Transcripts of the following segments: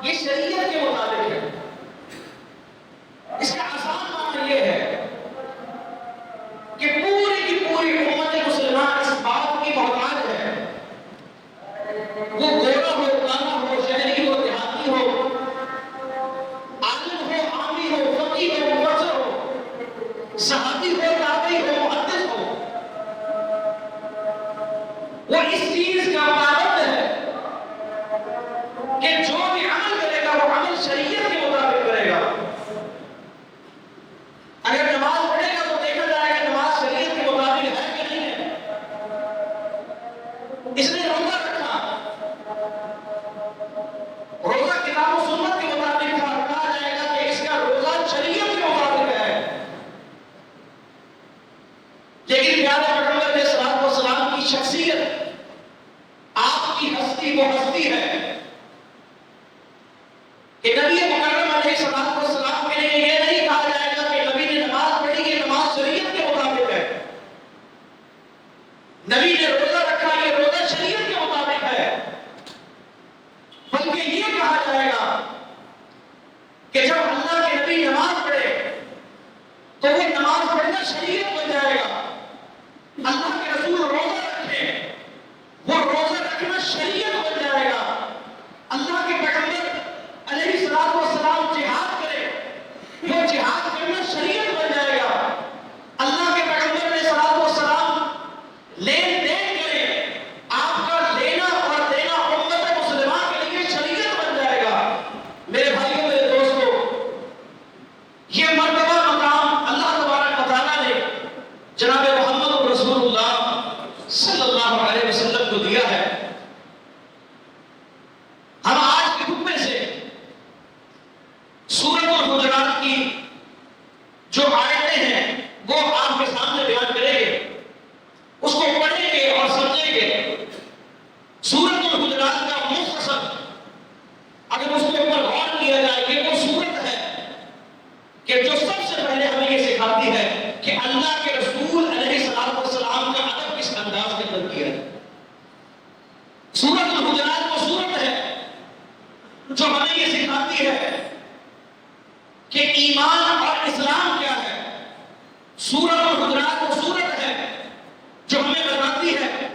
یہ شریعت کے مطابق ہے. اس کا آسان معنی یہ ہے کہ پوری کی پوری امت مسلمہ اس بات کی محتاج ہے، وہ گورا ہو، کالا ہو، شہری ہو، دیہاتی ہو، عالم ہو، عامی ہو، فقیہ ہو، مفسر ہو، صحابی ہو، تابعی ہو، محدث ہو، وہ اس چیز کا پابند ہے کہ جو بھی عمل کرے گا وہ عمل شریعت کے مطابق کرے گا. اگر نماز پڑھے گا تو دیکھا جائے گا نماز شریعت کے مطابق ہے کہ نہیں ہے. اس نے روزہ رکھا، روزہ کتاب و سنت کے مطابق تھا، کہا جائے گا کہ اس کا روزہ شریعت کے مطابق ہے. لیکن پیارے پیغمبر علیہ الصلوۃ والسلام کی شخصیت، آپ کی ہستی وہ ہستی ہے کہ نبی مکرم علیہ الصلوۃ والسلام کے لیے یہ نہیں کہا جائے گا کہ نبی نے نماز پڑھی، یہ نماز شریعت کے مطابق ہے. نبی نے روزہ رکھا، یہ روزہ شریعت کے مطابق ہے. بلکہ یہ کہا جائے گا کہ جب اللہ کے نبی نماز پڑھے تو وہ نماز پڑھنا شریعت بن جائے گا. اللہ کے رسول روزہ رکھے، وہ روزہ رکھنا شریعت بن جائے گا. اللہ کے پیغمبر علیہ الصلوۃ والسلام جہاد کرے، وہ جہاد کرنا شریعت بن جائے گا. اللہ کے پیغمبر علیہ الصلوۃ والسلام لین دین کرے، آپ کا لینا اور دینا امت مسلمہ کے لیے شریعت بن جائے گا. میرے بھائیوں، میرے دوستوں، یہ مرتبہ مقام اللہ تبارک و تعالیٰ نے جناب محمد رسول اللہ صلی اللہ علیہ وسلم کو دیا ہے. ہم آج کے خطبے سے سورۃ الحجرات کی جو آیتیں ہیں وہ آپ کے سامنے بیان کریں گے، اس کو پڑھیں گے اور سمجھیں گے. سورۃ الحجرات کا مختصر اگر اس کے اوپر غور کیا جائے کہ وہ سورت ہے کہ جو سب سے پہلے ہمیں یہ سکھاتی ہے کہ اللہ کے رسول علیہ الصلوۃ والسلام کا ادب کس انداز کے اندر کیا ہے. سورۃ الحجرات وہ سورت ہے جو ہمیں یہ سکھاتی ہے کہ ایمان اور اسلام کیا ہے. سورۃ الحجرات وہ سورت ہے جو ہمیں بتاتی ہے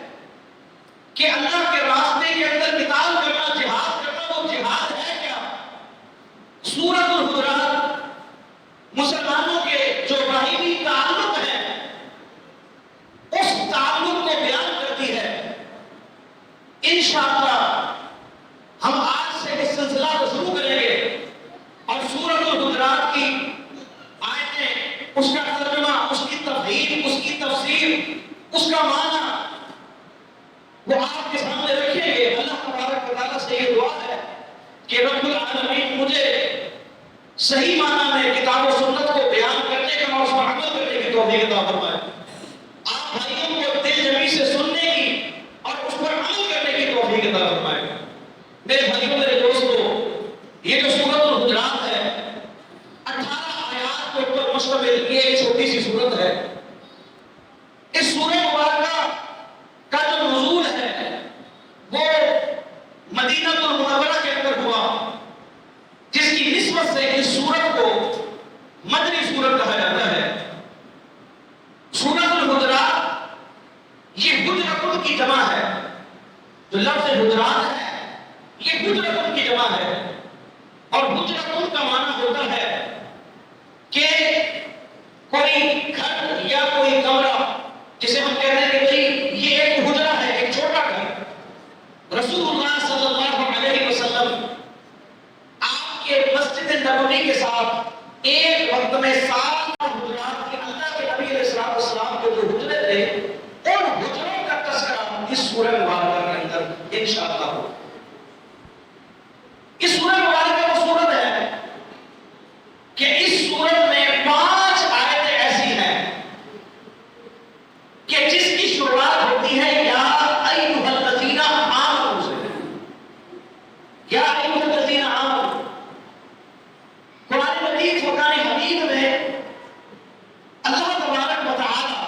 کہ اللہ کے راستے کے اندر قتال کرنا، جہاد کرنا، وہ جہاد ہے کیا. سورۃ الحجرات مسلمانوں کے جو باہمی تعلق ہے اس تعلق کو بیان کرتی ہے. انشاءاللہ ہم آج سے اس سلسلہ کو شروع کریں گے اور سورۃ الحجرات کی آیتیں، اس کا ترجمہ، اس کی تفہیم، اس کی تفسیر، اس کا معنی وہ آپ کے سامنے رکھیں گے. اللہ تبارک و تعالیٰ سے یہ دعا ہے کہ رب العالمین مجھے صحیح معنی میں کتاب و سنت کو بیان کرنے کا اور اس پر عمل کرنے کی توفیق عطا فرمائے. آپ بھائیوں کو دل جمی سے سننے کی اور اس پر عمل کرنے کی توفیق عطا فرمائے. میرے بھائیوں، میرے دوستوں، یہ جو سورۃ الحجرات ہے 18 آیات کے اوپر مشتمل یہ ایک چھوٹی سی سورت ہے. اس سورہ مبارکہ کا جو نزول ہے وہ مدینہ المنورہ کے اندر ہوا، جس کی نسبت سے اس سورت کو مدنی سورت کہا جاتا ہے. سورۃ الحجرات یہ حجرۃ کی جمع ہے. جو لفظ حجرات ہے یہ حجرۃ کی جمع ہے، اور حجرۃ کا معنی ہوتا ہے کہ کوئی گھر یا کوئی کمرہ، جسے ہم کہتے ہیں کہ بھئی یہ ایک حجرہ ہے، ایک چھوٹا گھر. رسول اللہ صلی اللہ علیہ وسلم آپ کے مسجد نبوی کے ساتھ ایک وقت میں 7 حجرات کے اللہ کے نبی علیہ السلام کے جو حجرے تھے ان حجروں کا تذکرہ اس سورہ مبارکہ کے اندر انشاءاللہ ہو. اس سورہ مبارکہ وہ سورت ہے کہ اس سورت میں 5 آیتیں ایسی ہیں کہ جس کی شروعات ہوتی ہے یا ایھا الذین آمنوا سے. یا ایھا الذین آمنوا قرآن مجید فرقان حمید میں اللہ تبارک و تعالی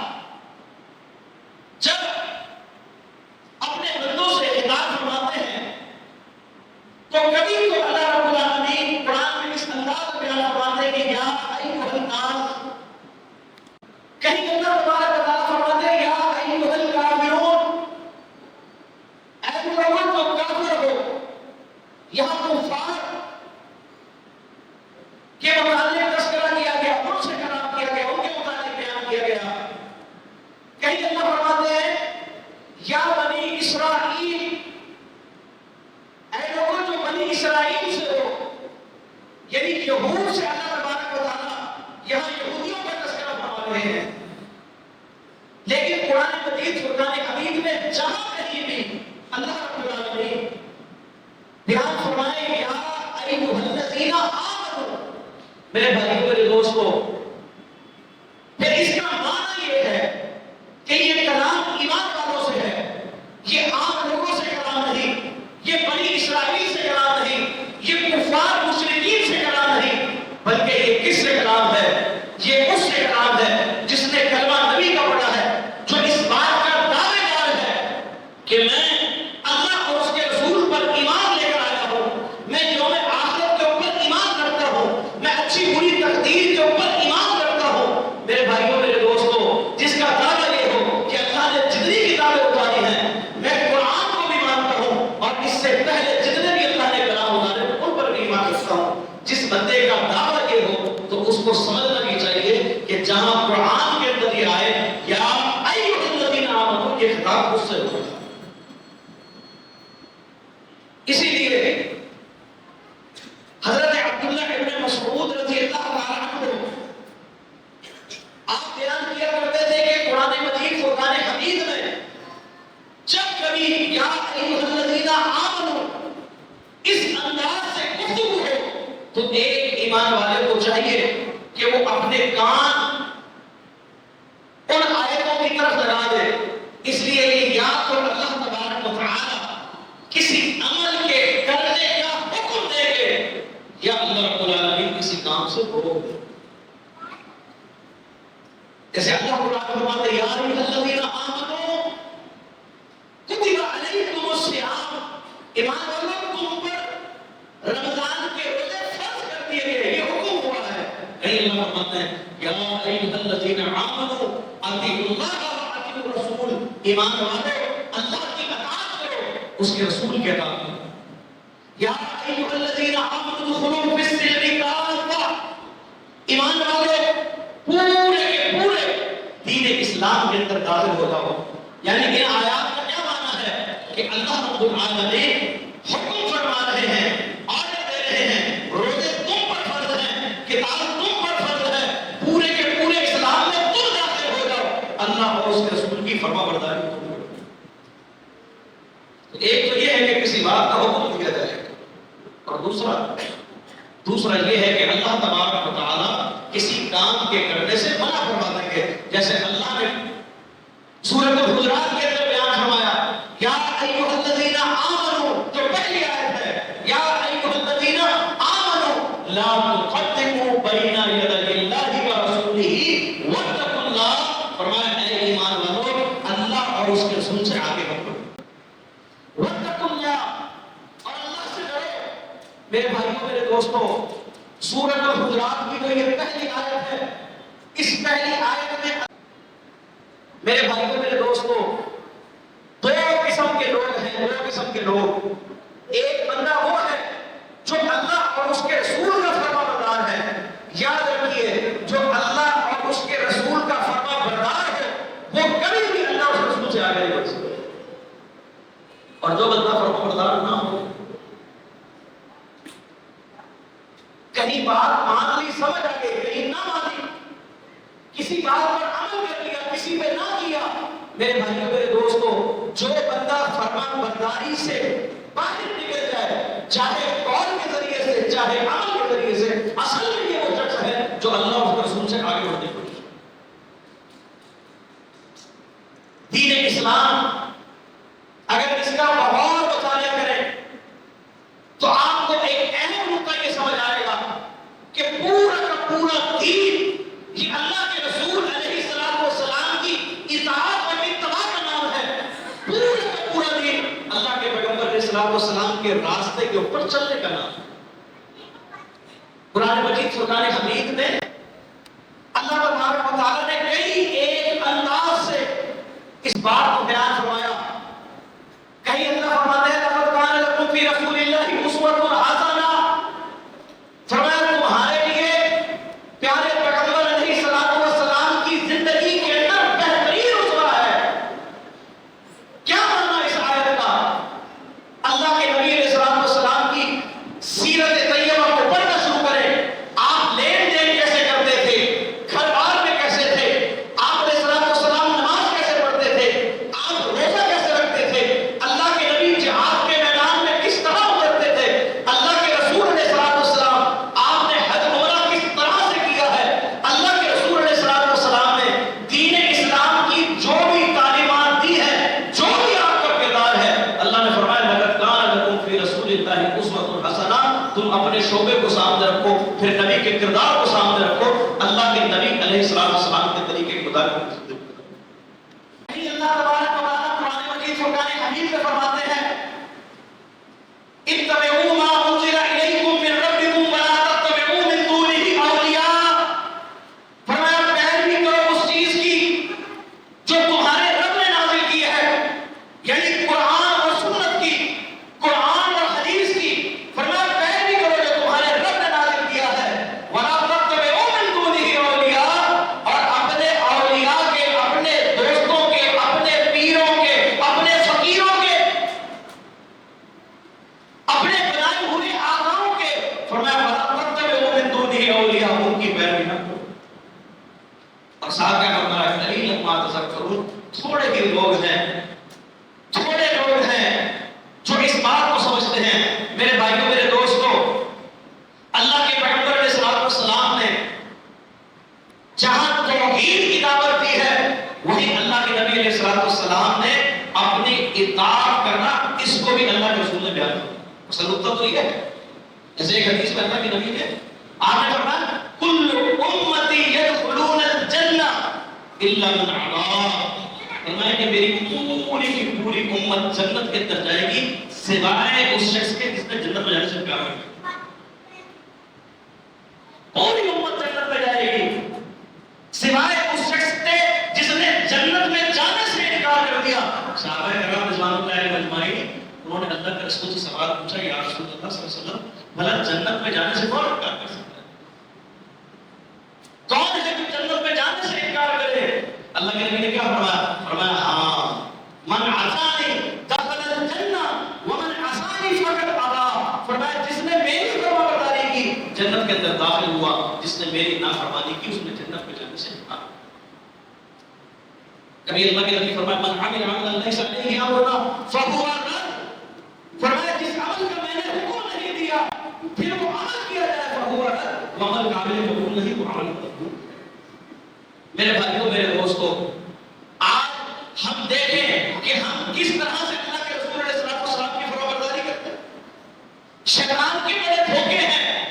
جب اپنے بندوں سے خطاب فرماتے ہیں تو کبھی تو اللہ رب اسرائیل سے ہو، یعنی یہود سے اللہ تبارک و تعالیٰ یہاں یہودیوں کا تذکرہ فرما رہے ہیں، لیکن قرآن مجید فرقان حمید میں جہاں کہیں بھی اللہ رب العالمین بیان فرمائے یا ایھا الذین آمنوا، میرے بھائیوں میرے دوستوں، پھر اس کا معنی یہ ہے کہ یہ کلام ایمان والوں سے ہے، یہ عام لوگوں سے کلام نہیں، یہ بنی اسرائیل سے کلام نہیں، یہ کفار مشرکین سے کلام نہیں، بلکہ یہ کس سے کلام ہے؟ یہ اس سے کلام ہے جس نے کلمہ نبی کا پڑھا ہے، جو اس بات کا دعوے دار ہے کہ میں اللہ اور اس کے رسول پر ایمان لے کر آیا ہوں، میں یوم آخرت کے اوپر ایمان رکھتا ہوں، میں اچھی بری تقدیر کے اوپر ایمان رکھتا ہوں۔ میرے بھائیوں میرے دوستوں، جس کا دعویٰ یہ ہو کہ اللہ نے جتنی کتابیں اتاری ہیں میں قرآن کو بھی مانتا ہوں، اور اس سے پہلے جتنے بھی اللہ نے کلام اتارے ان پر بھی ایمان رکھتا ہوں، جس بندے کا دعویٰ یہ ہو تو اس کو سمجھنا بھی چاہیے کہ جہاں قرآن کے اندر یہ آئے یا ایھا الذین آمنوا، یہ خطاب اس سے ہوگا۔ اسی لیے حضرت عبداللہ ابن مسعود رضی اللہ تعالیٰ عنہ آپ بیان کیا کرتے تھے کہ قرآن مجید فرقان حمید میں جب کبھی یا ایھا الذین آمنوا اس انداز سے گفتگو ہو تو ایک ایمان والے کو چاہیے کہ وہ اپنے کان ان آیتوں کی طرف لگا دے، اس لیے کہ یا تو اللہ تبارک و تعالی کسی عمل کے کرنے کا حکم دے گے یا اللہ رب العالمین کسی کام سے روک دے۔ جیسے اللہ قرآن فرماتے ہیں یا ایھا الذین آمنوا کتب علیکم الصیام، ایمان والوں تم پر رمضان کے روزے فرض کر دیے گئے، یہ حکم ہوا ہے۔ کہیں اللہ فرماتے ہیں یا ایھا الذین آمنوا اطیعوا اللہ واطیعوا الرسول، ایمان والو اللہ کی اطاعت کرو، اس کے رسول کی اطاعت کرو۔ یا ایھا الذین آمنوا ادخلوا فی السلم کافۃ، ایمان والو پورے کے پورے دین اسلام کے اندر داخل ہو جاؤ۔ یعنی ان آیات کا کیا معنی ہے کہ اللہ رب العالمین حکم فرما رہے ہیں، آرڈر دے رہے ہیں، روزے تم پر فرض ہیں، کتاب تم پر فرض ہے، پورے کے پورے اسلام میں تم داخل ہو جاؤ، اللہ اور اس کے رسول کی فرما برداری تم کرو۔ ایک تو یہ ہے کہ کسی بات کا حکم دیا جائے، اور دوسرا یہ ہے کہ اللہ تبارک و تعالی کسی کام کے کرنے سے منع فرما دیں گے، جیسے اللہ نے سورۃ الحجرات کے اندر بیان فرمایا یا ایھا الذین آمنوا، جو پہلی آیت ہے یا ایھا الذین آمنوا لا تقدموا بین یدی اللہ ورسولہ واتقوا اللہ، فرمایا اے ایمان والو اللہ اور اس کے رسول سے آگے بڑھو، واتقوا اللہ، اور اللہ سے ڈرو۔ میرے بھائیوں میرے دوستوں، سورۃ الحجرات کی جو یہ پہلی آیت ہے، اس پہلی آیت میں میرے بھائیوں میرے دوستوں دو قسم کے لوگ ہیں، دو قسم کے لوگ۔ ایک بندہ وہ ہے جو اللہ اور اس کے رسول کا فرما بردار ہے، یاد رکھیے جو اللہ اور اس کے رسول کا فرما بردار ہے وہ کبھی بھی اللہ اور رسول سے آگے نہیں بڑھ سکتا، اور جو بندہ فرما بردار نہ ہو، کہیں بات مان لی سمجھ آ گئی، کہیں نہ مانی، کسی بات پر عمل کر لیا کسی پہ نہ کیا، میرے بھائیوں میرے دوستوں جو بندہ فرمان برداری سے باہر نکل جائے، چاہے قول کے ذریعے سے چاہے عمل کے ذریعے سے، اصل میں یہ وہ شخص ہے جو اللہ اور رسول سے آگے بڑھنے کی کوشش کرے۔ دین اسلام اگر اس کا بغور مطالعہ کریں تو آپ کو ایک اہم نقطہ یہ سمجھ آئے گا کہ پورا کا پورا دین یہ اللہ کے رسول علیہ السلام کی اطاعت اور اتباع کا نام ہے۔ پورا کا پورا دین اللہ کے پیغمبر علیہ السلام کے راستے کے اوپر چلنے کا نام ہے۔ قرآن مجید فرقان حمید میں اللہ تبارک و تعالیٰ نے کئی ایک انداز سے اس بات کو بیان فرمایا۔ کہیں اللہ فرماتے ہیں لقد کان لکم فی رسول اللہ اسوۃ حسنہ، فرمایا تمہارے لیے پیارے پیغمبر علیہ السلام کی زندگی کے اندر بہترین اسوہ ہے۔ کیا معنی اس آیت کا؟ اللہ کے نبی علیہ السلام کی حسنہ، تم اپنے شعبے کو سامنے رکھو، پھر نبی کے کردار کو سامنے رکھو، اللہ کے نبی علیہ السلام کے طریقے کے مطابق۔ اللہ تبارک و تعالیٰ قرآن مجید فرقان حمید میں فرماتے ہیں اتبعوا ما انزل الیکم من ربکم ولا تتبعوا من دونہ اولیاء، فرمایا پیروی کرو اس چیز کی جو تمہارے رب نے نازل کی ہے، یعنی قرآن اور سنت کی، قرآن اور حدیث کی، فرمایا پیروی کرو جو تمہارے رب نے نازل کیا ہے، ولا تتبعوا من دونہ اولیاء، اور اپنے اولیاء کے، اپنے دوستوں کے، اپنے پیروں کے، اپنے فقیروں کے، اپنے بنائے ہوئے آقاؤں کے، فرمایا ولا تتبعوا من دونہ اولیاء، ان کی پیروی نہ کرو۔ اور صاحب کیا فرمایا قلیلا ما تذکرون، تھوڑے ہی لوگ ہیں، تھوڑے لوگ ہیں جو اس بات کو سمجھتے ہیں۔ میرے بھائیوں، میرے دوستوں، اللہ کے پیغمبر علیہ السلام نے جہاں توحید کی دعوت دی ہے، وہیں اللہ کے نبی علیہ السلام نے اپنی اطاعت کرنا، اس کو بھی اللہ کے رسول نے بیان کیا۔ اصل نقطہ تو یہ ہے، جیسے ایک حدیث میں اللہ کے نبی نے آپ نے فرمایا کل امتی یدخلون الجنہ الا من ابا، فرمایا کہ میری پوری کی پوری امت جنت کے اندر جائے گی سوائے اس شخص کے جس نے جنت میں جانے سے انکار کیا۔ پوری امت جنت میں جائے گی سوائے اس شخص کے جس نے جنت میں جانے سے انکار کر دیا۔ صحابہ کرام رضوان اللہ علیہم اجمعین، انہوں نے اللہ کے رسول سے سوال پوچھا، یا رسول اللہ صلی اللہ علیہ وسلم، بھلا جنت میں جانے سے کون انکار کر سکتا ہے؟ کون ہے جو جنت میں جانے سے انکار کرے؟ اللہ کے نبی نے کیا فرمایا؟ فرمایا ہاں، من عصانی دخل الجنہ ومن عصانی فقد ابا، فرمایا جس نے میری فرما برداری کی جنت کے اندر داخل ہوا، جس نے میری نافرمانی کی اس نے جنت میں جانے سے انکار۔ کبھی اللہ کے نبی فرمایا من عمل عملا لیس علیہ امرنا فہو رد، فرمایا جس عمل کا میں نے حکم نہیں دیا پھر وہ عمل کیا جائے فہو رد، وہ عمل قابل قبول نہیں، وہ عمل مردود۔ میرے بھائیوں، میرے دوستوں، آج ہم دیکھیں کہ ہم کس طرح سے اللہ کے رسول علیہ السلام کی فرمانبرداری کرتے ہیں۔ شیطان کے بڑے دھوکے ہیں۔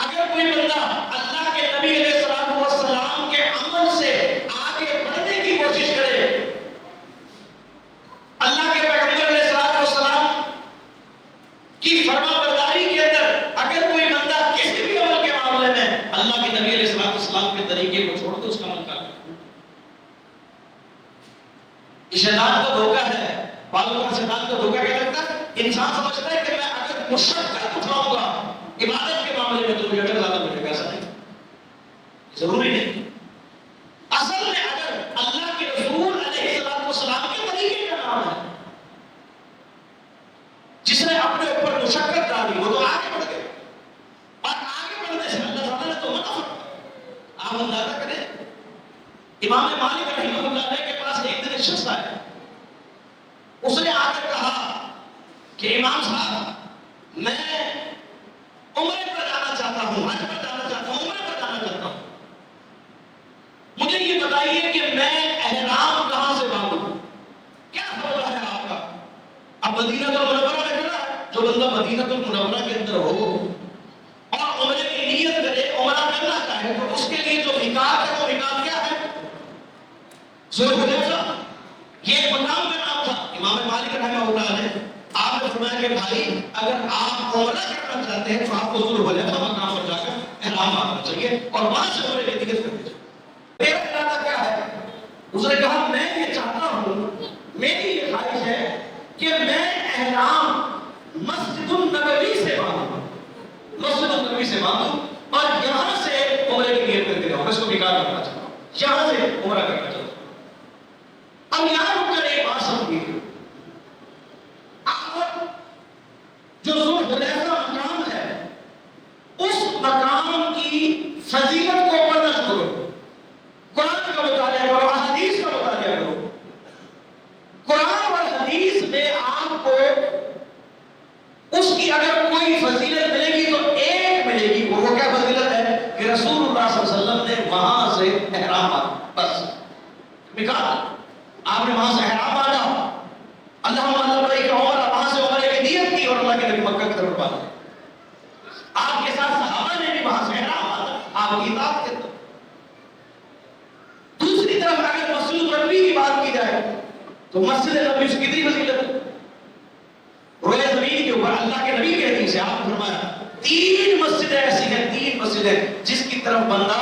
اگر کوئی بندہ اللہ کے نبی علیہ السلام کے عمل سے آگے بڑھنے کی کوشش کرے، اللہ کے پیغمبر علیہ السلام کی فرمانبرداری کے اندر اگر کوئی بندہ کسی بھی عمل کے معاملے میں اللہ کے نبی علیہ السلام کے طریقے کو چھوڑ دے، اس کا عمل کر شیطان کا دھوکہ ہے۔ بعضوں کا شیطان کا دھوکہ کیا لگتا ہے؟ انسان سمجھتا ہے کہ میں اگر مشقت اٹھاؤں گا عبادت کے معاملے میں تو مجھے اجر زیادہ ملے گا۔ ایسا نہیں، ضروری نہیں۔ اصل میں اگر اللہ کے رسول علیہ السلام کے طریقے کا نام ہے، جس نے اپنے اوپر مشقت ڈالی، وہ تو آگے بڑھ گئے، اور آگے بڑھنے سے اللہ تعالیٰ نے تو منع فرمایا۔ آپ اندازہ کریں، امام مالک رحمہ اللہ علیہ کے پاس ایک دن ایک شخص آیا، اس نے آ کر کہا کہ امام صاحب میں عمرے پر جانا چاہتا ہوں، حج پر جانا چاہتا ہوں، عمرے پر جانا چاہتا ہوں، مجھے یہ بتائیے کہ میں احرام کہاں سے باندھوں؟ کیا فیصلہ ہے آپ کا؟ اب مدینہ المنورہ میں کھڑا ہے، جو بندہ مدینہ المنورہ کے اندر ہو اور عمرے کی نیت کرے، عمرہ کرنا چاہے، تو اس کے لیے جو میقات ہے وہ میقات کیا ہے؟ ذوالحلیفہ۔ یہ ایک مقام کا نام تھا۔ امام مالک رحمہ اللہ علیہ آپ نے فرمایا کہ بھائی اگر آپ عمرہ کرنا چاہتے ہیں تو آپ کو ذوالحلیفہ مقام پر جا کر احرام باندھنا چاہیے اور وہاں سے عمرے کی نیت کرنی چاہیے۔ میرا ارادہ کیا ہے؟ اس نے کہا میں یہ چاہتا ہوں، میری یہ خواہش ہے کہ میں احرام مسجد النبوی سے باندھوں، مسجد النبوی سے باندھوں اور یہاں سے عمرے کی نیت کر کے جاؤں۔ میں اس کو بیکار کرنا چاہتا ہوں، یہاں سے عمرہ کرنا چاہتا ہوں۔ اب یہاں رک کر ایک بات سمجھیے، جو ذوالحلیفہ مقام ہے اس مقام کی فضیلت کو پڑھنا شروع کرو، قرآن کا مطالعہ کرو، حدیث کا مطالعہ کرو۔ قرآن اور حدیث میں آپ کو اس کی اگر کوئی فضیلت ملے گی تو ایک ملے گی، وہ کیا فضیلت ہے کہ رسول اللہ صلی اللہ علیہ وسلم نے وہاں سے احرام بس نکالا، آپ نے وہاں سے احرام باندھا، اللہ عمرہ وہاں سے عمرے کی نیت کی اور اللہ کے نبی مکہ کی پانا. آپ کے ساتھ صحابہ نے بھی وہاں سے احرام باندھا آپ کی اطاعت کے. دوسری طرف اگر مسجد نبوی کی بات کی جائے تو مسجد نبوی سے کتنی فضیلت ہے. روئے زمین کے اوپر اللہ کے نبی کے حدیث سے آپ نے فرمایا 3 مسجدیں ایسی ہیں، 3 مسجدیں جس کی طرف بندہ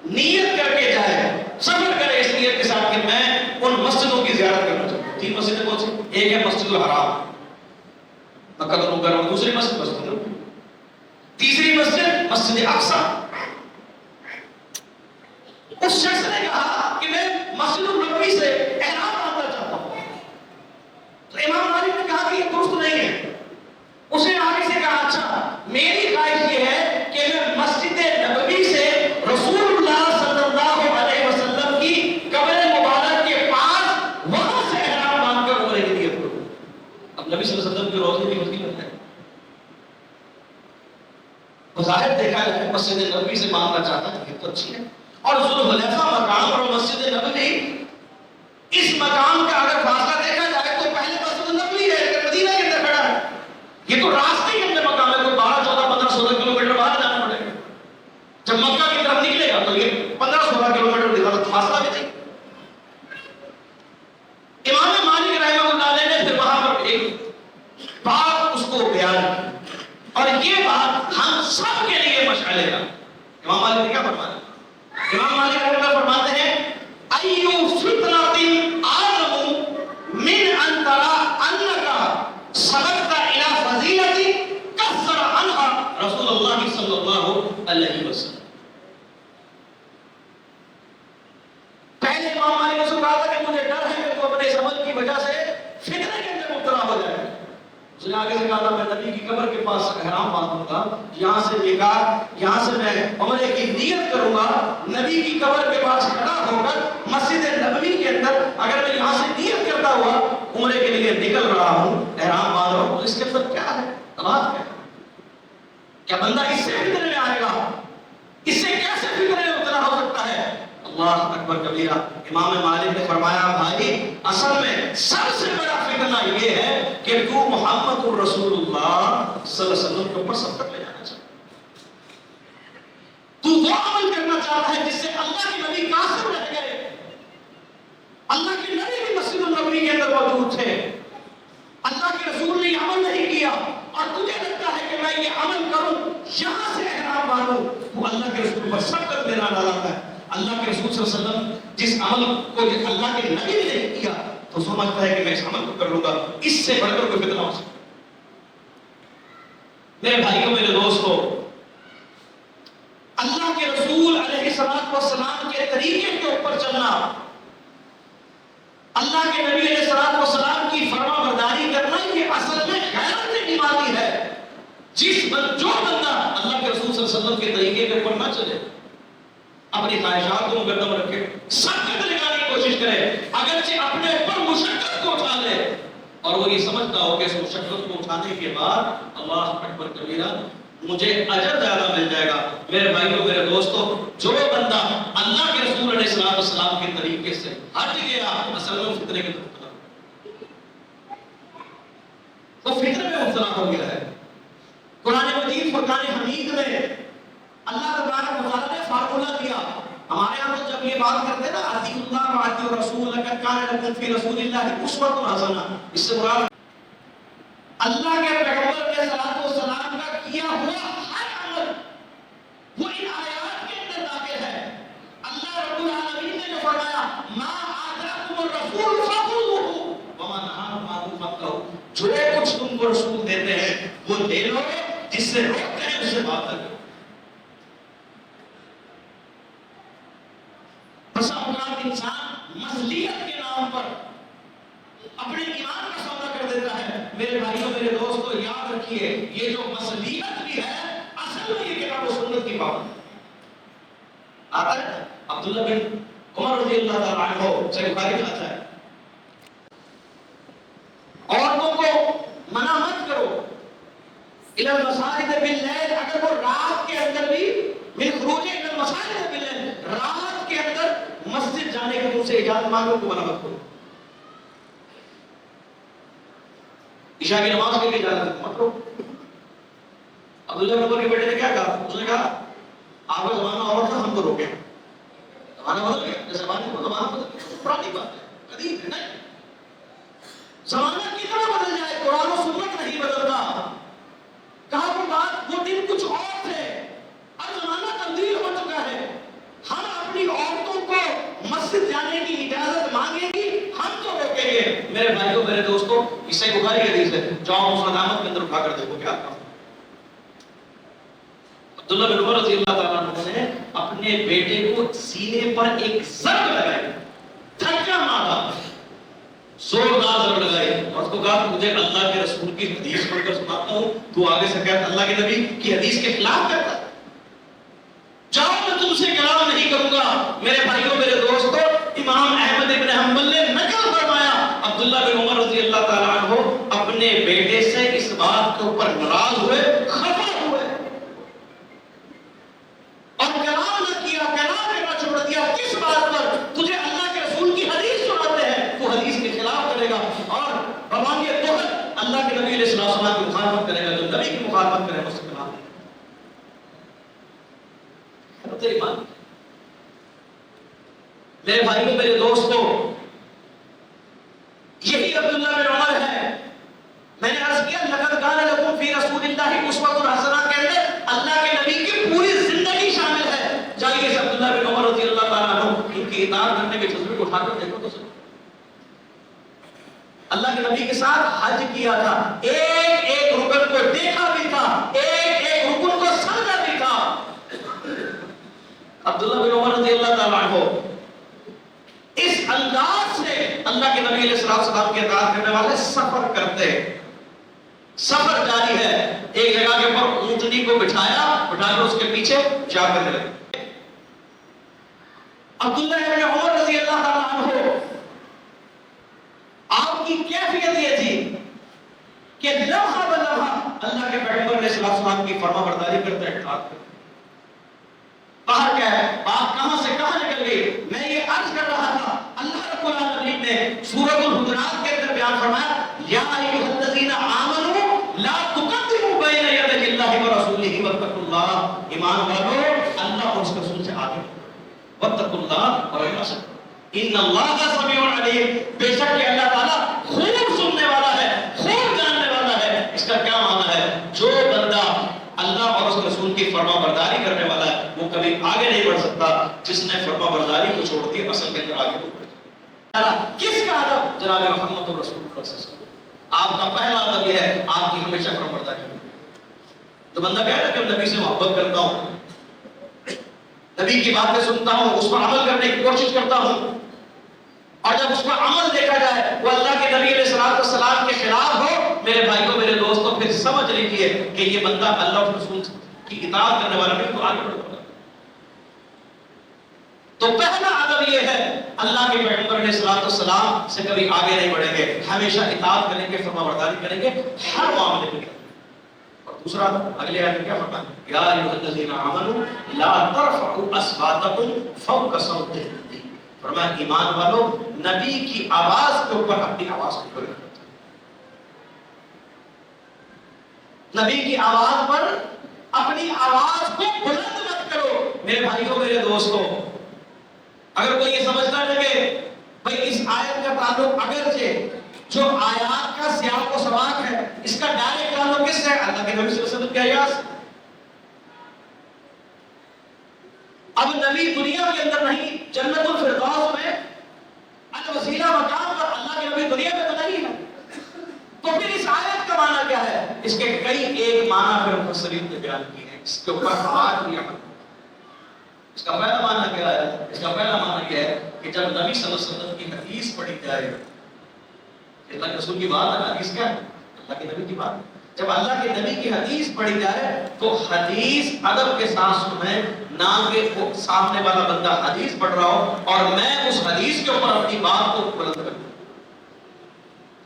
نیت کر کے جائے، سفر کرے اس نیت کے ساتھ کہ میں ان مسجدوں کی زیارت کرنا چاہتا ہوں. 3 مسجدیں کون سی؟ ایک ہے مسجد الحرام مکہ المکرمہ، دوسری مسجد مسجد نبوی، تیسری مسجد مسجد اقصی. اس شخص نے کہا کہ میں مسجد النبوی سے احرام باندھنا چاہتا ہوں. تو امام مالک نے کہا کہ یہ درست نہیں ہے. اس نے آگے سے کہا اچھا میری خواہش یہ ہے کہ میں مسجد نبوی سے رسول اللہ صلی اللہ علیہ وسلم کی قبر مبارک کے پاس وہاں سے احرام باندھ کر عمرے کی نیت کروں. اب نبی صلی اللہ علیہ وسلم کے روضے کی فضیلت ہے. بظاہر دیکھا جائے مسجد نبوی سے مانگنا چاہتا ہے یہ تو اچھی ہے. اور ذوالحلیفہ مقام اور مسجد نبوی اس مقام کا اگر فاصلہ دیکھا جائے تو پہلے مسجد نبوی ہے کہ مدینہ کے اندر کھڑا ہے. یہ تو راستے کے اندر مقام ہے، کوئی 12 14 15 16 کلومیٹر باہر جانا پڑے گا. جب مکہ کی طرف نکلے گا تو یہ 15 16 کلومیٹر زیادہ فاصلہ بھی نہیں. امام مالک رحمہ اللہ علیہ نے پھر وہاں پر ایک بات اس کو بیان کی اور یہ بات ہم سب کے لیے مشعل ہے. امام مالک نے کیا فرمایا؟ امام مالک رحمہ اللہ فرماتے ہیں ایو فتنۃ اعظم من ان ترى انك سبقت الى فضیلۃ کثر عنها رسول اللہ صلی اللہ علیہ وسلم. پہلے امام مالک نے کہا تھا کہ مجھے ڈر ہے کہ تو اپنے اس عمل کی وجہ سے فتنہ کے اندر مبتلا ہو جائے. اس نے آگے سے کہا تھا میں نبی کی قبر کے پاس احرام باندھوں گا، یہاں سے نکال، یہاں سے میں عمرے کی نیت کروں گا، نبی کی قبر کے پاس کھڑا ہو کر مسجد نبوی کے اندر اگر میں یہاں سے نیت کرتا ہوا عمرے کے لیے نکل رہا ہوں، احرام باندھ رہا ہوں، تو اس کے اندر کیا ہے؟ تمام ہے. کیا بندہ اس سے فکر میں آئے گا؟ اس سے کیسے فکر میں اتنا ہو سکتا ہے؟ اللہ اکبر کبیرہ. امام مالک نے فرمایا بھائی اصل میں سب سے بڑا فتنہ یہ ہے کہ تو محمد الرسول اللہ صلی اللہ علیہ وسلم کے اوپر سبقت لے جانا چاہتا ہے. تو وہ عمل کرنا چاہتا ہے جس سے اللہ کے نبی قاصر رہ گئے. اللہ کے نبی بھی مسجد النبوی کے اندر موجود تھے، اللہ کے رسول نے یہ عمل نہیں کیا اور تجھے لگتا ہے کہ میں یہ عمل کروں یہاں سے احرام باندھوں. وہ اللہ کے رسول پر سبقت لینا ڈالتا ہے. اللہ کے رسول صلی اللہ علیہ وسلم جس عمل کو اللہ کے نبی نے نہیں کیا تو سمجھتا ہے کہ میں اس عمل کو کر لوں گا. اس سے بڑھ کر کوئی فتنہ ہو سکتا. میرے بھائیوں میرے دوستو، اللہ کے رسول علیہ السلام کے طریقے کے اوپر چلنا، اللہ کے نبی علیہ السلام کی فرما برداری کرنا یہ اصل میں غیرت ایمانی ہے. جو بندہ اللہ کے رسول صلی اللہ علیہ وسلم کے طریقے کے اوپر نہ چلے، اپنی خواہشات کو مقدم رکھے، سبقت لگانے کی کوشش کرے، اگرچہ اپنے اوپر مشقت کو اٹھا لے اور وہ یہ سمجھتا ہو کہ اس مشقت کو اٹھانے کے بعد اللہ اکبر کبیرہ مجھے اجر زیادہ مل جائے گا. میرے بھائیوں میرے دوستو، جو بندہ اللہ کے رسول علیہ السلام کے طریقے سے ہٹ گیا اصل میں فطرے کے مبتلا تو فطرے میں مبتلا ہو گیا ہے. قرآن مجید فرقان حمید میں اللہ تبارک و تعالیٰ نے فارمولہ دیا. ہمارے یہاں تو جب یہ بات کرتے ہیں نا اطیعوا اللہ واطیعوا الرسول لقد کان لکم فی رسول اللہ اسوۃ حسنہ، اس سے مراد اللہ کے پیغمبر علیہ السلام کا کیا ہوا ہر عمل وہ ان آیات کے اندر داخل ہے. اللہ رب العالمین نے جو فرمایا ما آتاکم الرسول فخذوہ وما نہاکم عنہ فانتہوا، جو کچھ تم کو رسول دیتے ہیں وہ لے لو، جس سے روکتے ہیں اس سے بات کرو. بس اوقات انسان مصلیت کے نام پر اپنے ایمان کا سودا کر دیتا ہے. میرے بھائیوں میرے دوستو یاد رکھیے یہ جو مصلیت بھی ہے اصل میں یہ کتاب و سنت کی بات آتا ہے. عبداللہ بن عمر رضی اللہ تعالیٰ عنہ صحیح بخاری میں آتا ہے عورتوں کو منع مت کرو الی المساجد باللیل، اگر وہ رات کے اندر بھی من خروج الی المساجد باللیل، رات کے اندر مسجد جانے کے تم سے اجازت مانگو کو منع مت کرو. عشاء کی نماز کے لیے اجازت مت کرو. عبداللہ بن عمر کے بیٹے نے کیا کہا؟ اس نے کہا آپ کا زمانہ اور تھا، ہم تو روکے، زمانہ بدل گیا، جیسے زمانے کو زمانہ بدل گیا، پرانی بات ہے، قدیم ہے نہیں۔ زمانہ کتنا بدل جائے قرآن و سنت نہیں بدلتا۔ کہا وہ بات وہ دن کچھ اور تھے، اب زمانہ تبدیل ہو چکا ہے۔ ہم اپنی عورتوں کو مسجد جانے کی اجازت مانگیں گی، ہم تو روکیں گے۔ میرے بھائیوں میرے دوستوں، اس سے بخاری کی حدیث ہے، جاؤ مسند احمد کے اندر اٹھا کر دیکھو کیا کہا۔ عبداللہ بن عمر رضی اللہ تعالیٰ عنہ نے اپنے بیٹے کو سینے پر ایک ضرب لگائی، دھکا مارا، زوردار ضرب لگائی، اور اس کو کہا کہ مجھے اللہ کے رسول کی حدیث پڑھ کر سناتا ہوں، تو آگے سے کہتا اللہ کے نبی کی حدیث کے خلاف کرتا ہے، جاؤ میں تم سے کلام نہیں کروں گا۔ میرے بھائیوں میرے دوستوں، امام احمد ابن حنبل نے نقل فرمایا عبداللہ بن عمر رضی اللہ تعالیٰ عنہ اپنے بیٹے سے اس بات کے اوپر ناراض ہوئے، خفا ہوئے، اور کلام نہ کیا، کلام کرنا چھوڑ دیا۔ کس بات پر؟ تجھے اللہ کے رسول کی حدیث سناتے ہیں، تو حدیث کے خلاف کرے گا، اور بوانی توحد اللہ کے نبی علیہ السلام کی مخالفت کرے گا، جو نبی کی مخالفت کرے گا اس کے خلاف۔ میرے بھائیوں میرے دوستوں، یہی عبداللہ بن عمر ہے۔ میں نے عرض کیا لقد کان لکم فی رسول اللہ اسوۃ حسنہ کے اندر اللہ کے نبی کی پوری زندگی شامل ہے۔ جائیے سے عبداللہ بن عمر رضی اللہ تعالیٰ عنہ ان کی اطاعت کرنے کے جذبے کو اٹھا کر دیکھو تو صحیح۔ اللہ کے نبی کے ساتھ حج کیا تھا، ایک ایک رکن کو دیکھا بھی تھا، ایک ایک رکن کو سمجھا بھی تھا۔ عبداللہ بن عمر رضی اللہ تعالیٰ عنہ اس انداز سے اللہ کے نبی علیہ السلام کی اطاعت کرنے والے سفر کرتے، سفر جاری ہے، ایک جگہ کے اوپر اونٹنی کو بٹھایا، بٹھا کر اس کے پیچھے جا کر لگے۔ عبداللہ بن عمر رضی اللہ تعالیٰ عنہ آپ کی کیفیت یہ تھی کہ لمحہ بلمحہ اللہ کے پیغمبر علیہ السلام کی فرما برداری کرتے اطاعت کرتے۔ باہر کیا ہے؟ بات کہاں سے کہاں نکل گئی؟ میں یہ عرض کر رہا تھا، اللہ رب العالمین نے سورۃ الحجرات کے اندر بیان فرمایا یا ایھا الذین آمنوا لا تقدموا بین یدی اللہ ورسولہ واتقوا اللہ۔ ایمان والو اللہ اور اس کے رسول سے آگے واتقوا اللہ، اور اللہ سے ان اللہ سمیع علیم، بے شک کہ اللہ تعالیٰ خوب سننے والا ہے، خوب جاننے والا ہے۔ اس کا کیا معنی ہے؟ جو بندہ اللہ اور اس کے رسول کی فرما برداری کرنے والا ہے وہ کبھی آگے نہیں بڑھ سکتا، جس نے فرما برداری کو چھوڑ دیا اصل کے اندر آگے بڑھ سکتا۔ کس کا ادب؟ جناب محمد رسول اللہ صلی اللہ علیہ وسلم۔ آپ کا پہلا ادب یہ ہے آپ کی ہمیشہ فرما برداری کریں۔ تو بندہ کہہ رہا ہے کہ میں نبی سے محبت کرتا ہوں، نبی کی باتیں سنتا ہوں، اس پر عمل کرنے کی کوشش کرتا ہوں، اور جب اس پر عمل دیکھا جائے وہ اللہ کے نبی علیہ السلام کے خلاف ہو، میرے بھائیوں میرے دوستوں پھر سمجھ لیجیے کہ یہ بندہ اللہ اور رسول کی اطاعت کرنے والا نہیں، تو آگے بڑھتا ہے۔ تو پہلا ادب یہ ہے اللہ کے پیغمبر علیہ السلام سے کبھی آگے نہیں بڑھیں گے، ہمیشہ اطاعت کریں گے، فرما برداری کریں گے ہر معاملے میں۔ اور دوسرا اگلے آیت میں کیا فرمایا؟ یا ایھا الذین آمنوا لا ترفعوا اصواتکم فوق صوت النبی۔ فرمایا ایمان والو نبی کی آواز کے اوپر اپنی آواز کو بلند کرو، نبی کی آواز پر اپنی آواز کو بلند مت کرو۔ میرے بھائیوں میرے دوستوں، اگر کوئی یہ سمجھتا ہے کہ بھئی اس آیت کا تعلق اگرچہ جو آیات کا سیاق و سباق ہے اس کا ڈائریکٹ تعلق کس سے ہے؟ اللہ کے نبی صلی اللہ علیہ وسلم کے آیات سے۔ اب نبی دنیا کے اندر نہیں، جنت الفردوس میں الوسیلہ مقام پر، اللہ کے نبی دنیا میں تو نہیں ہے، تو پھر اس آیت کا معنی کیا ہے؟ اس کے کئی ایک معنی پھر مفسرین نے بیان کیے ہیں، اس کے اوپر آج بھی عمل۔ اس کا پہلا معنی کیا ہے؟ اس کا پہلا معنی یہ ہے کہ جب نبی صلی اللہ علیہ وسلم کی حدیث پڑھی جائے، اللہ کے رسول کی بات ہے، حدیث کیا ہے؟ اللہ کے نبی کی بات ہے۔ جب اللہ کے نبی کی حدیث پڑھی جائے تو حدیث ادب کے ساتھ سنیں، نہ کہ سامنے والا بندہ حدیث پڑھ رہا ہو اور میں اس حدیث کے اوپر اپنی بات کو بلند کر دوں۔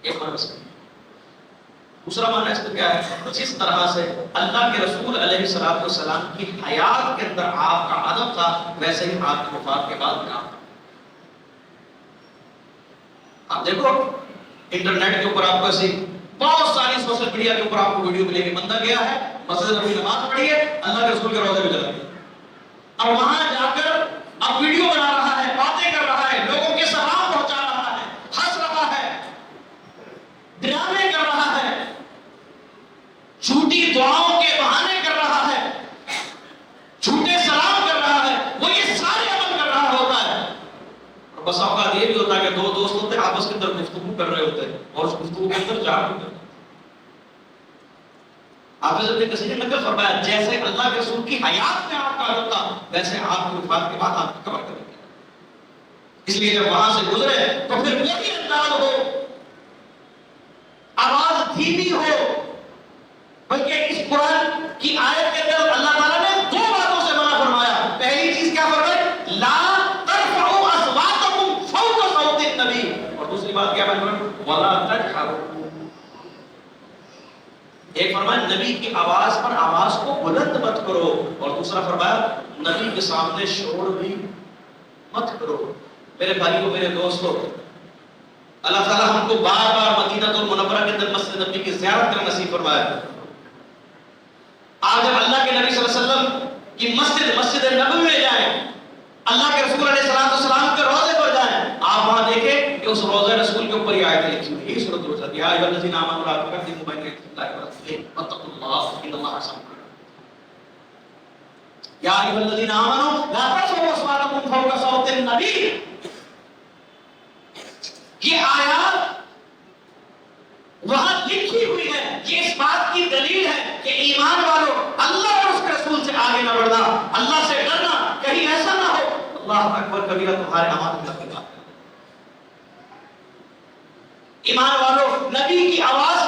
ایک معنی بس۔ دوسرا معنی اس کا کیا ہے؟ جس طرح سے اللہ کے رسول علیہ السلام کی حیات کے اندر آپ کا ادب تھا، ویسے ہی آپ کی وفات کے بعد کا آپ دیکھو انٹرنیٹ کے اوپر آپ کو ایسی بہت ساری سوشل میڈیا کے اوپر آپ کو ویڈیو ملے گی، بندہ گیا ہے مسجد نبوی نماز پڑھی ہے، اللہ کے رسول کے روضے میں چلا گیا، اور وہاں جا کر اب ویڈیو بنا رہا ہے، باتیں کر رہا ہے، لوگوں کے سلام پہنچا رہا ہے، ہنس رہا ہے، ڈرامے کر رہا ہے، جھوٹی دعاؤں کے بہانے کر رہا ہے، جھوٹے سلام کر رہا ہے، وہ یہ سارے عمل کر رہا ہوتا ہے۔ اور بس اوقات یہ بھی ہوتا ہے کہ دو دوست ہوتے ہیں، آپس کے اندر گفتگو کر رہے ہوتے ہیں، اور اس گفتگو کے اندر جھاڑ بھی کرتے ہیں۔ حافظ ابن کثیر نے نقل فرمایا جیسے اللہ کے رسول کی حیات میں آپ کا عادت تھا، ویسے آپ کی وفات کے بعد آپ کی قبر کریں گے۔ اس لیے جب وہاں سے گزرے تو پھر وہی انداز ہو، آواز دھیمی ہو، بلکہ اس قرآن کی آیت کے اندر اللہ تعالیٰ نے دو باتوں سے منع فرمایا۔ پہلی چیز کیا فرمائی؟ لا ترفعوا اصواتکم فوق صوت النبی، اور دوسری بات کیا فرمائی؟ ولا تجهروا۔ ایک فرمایا نبی کی آواز پر آواز کو بلند مت کرو، اور دوسرا فرمایا نبی کے سامنے شور بھی مت کرو۔ میرے بھائیوں، میرے دوستوں، اللہ تعالیٰ ہم کو بار بار مدینہ المنورہ کے اندر مسجد نبی کی زیارت کرنا نصیب فرمایا۔ آج جب اللہ کے نبی صلی اللہ علیہ وسلم کی مسجد نبوی میں جائیں، اللہ کے رسول علیہ السلام کے روضے پر جائیں، آپ وہاں دیکھیں کہ اس روضہ رسول کے اوپر یہ آیت لکھی ہوئی ہے، یہ سورۃ الحجرات، یا ایھا الذین آمنوا لا تقدموا بین یدی اللہ ورسولہ واتقوا اللہ ان اللہ سمیع علیم۔ یا ایھا الذین آمنوا لا ترفعوا اصواتکم فوق صوت النبی۔ یہ آیات وہاں لکھی ہوئی ہے، یہ اس بات کی دلیل ہے کہ ایمان والوں اللہ اور اس کے رسول سے آگے نہ بڑھنا، اللہ سے ڈرنا، کہیں ایسا نہ ہو اللہ اکبر کبیرہ تمہارے اعمال میں دخل۔ ایمان والوں نبی کی آواز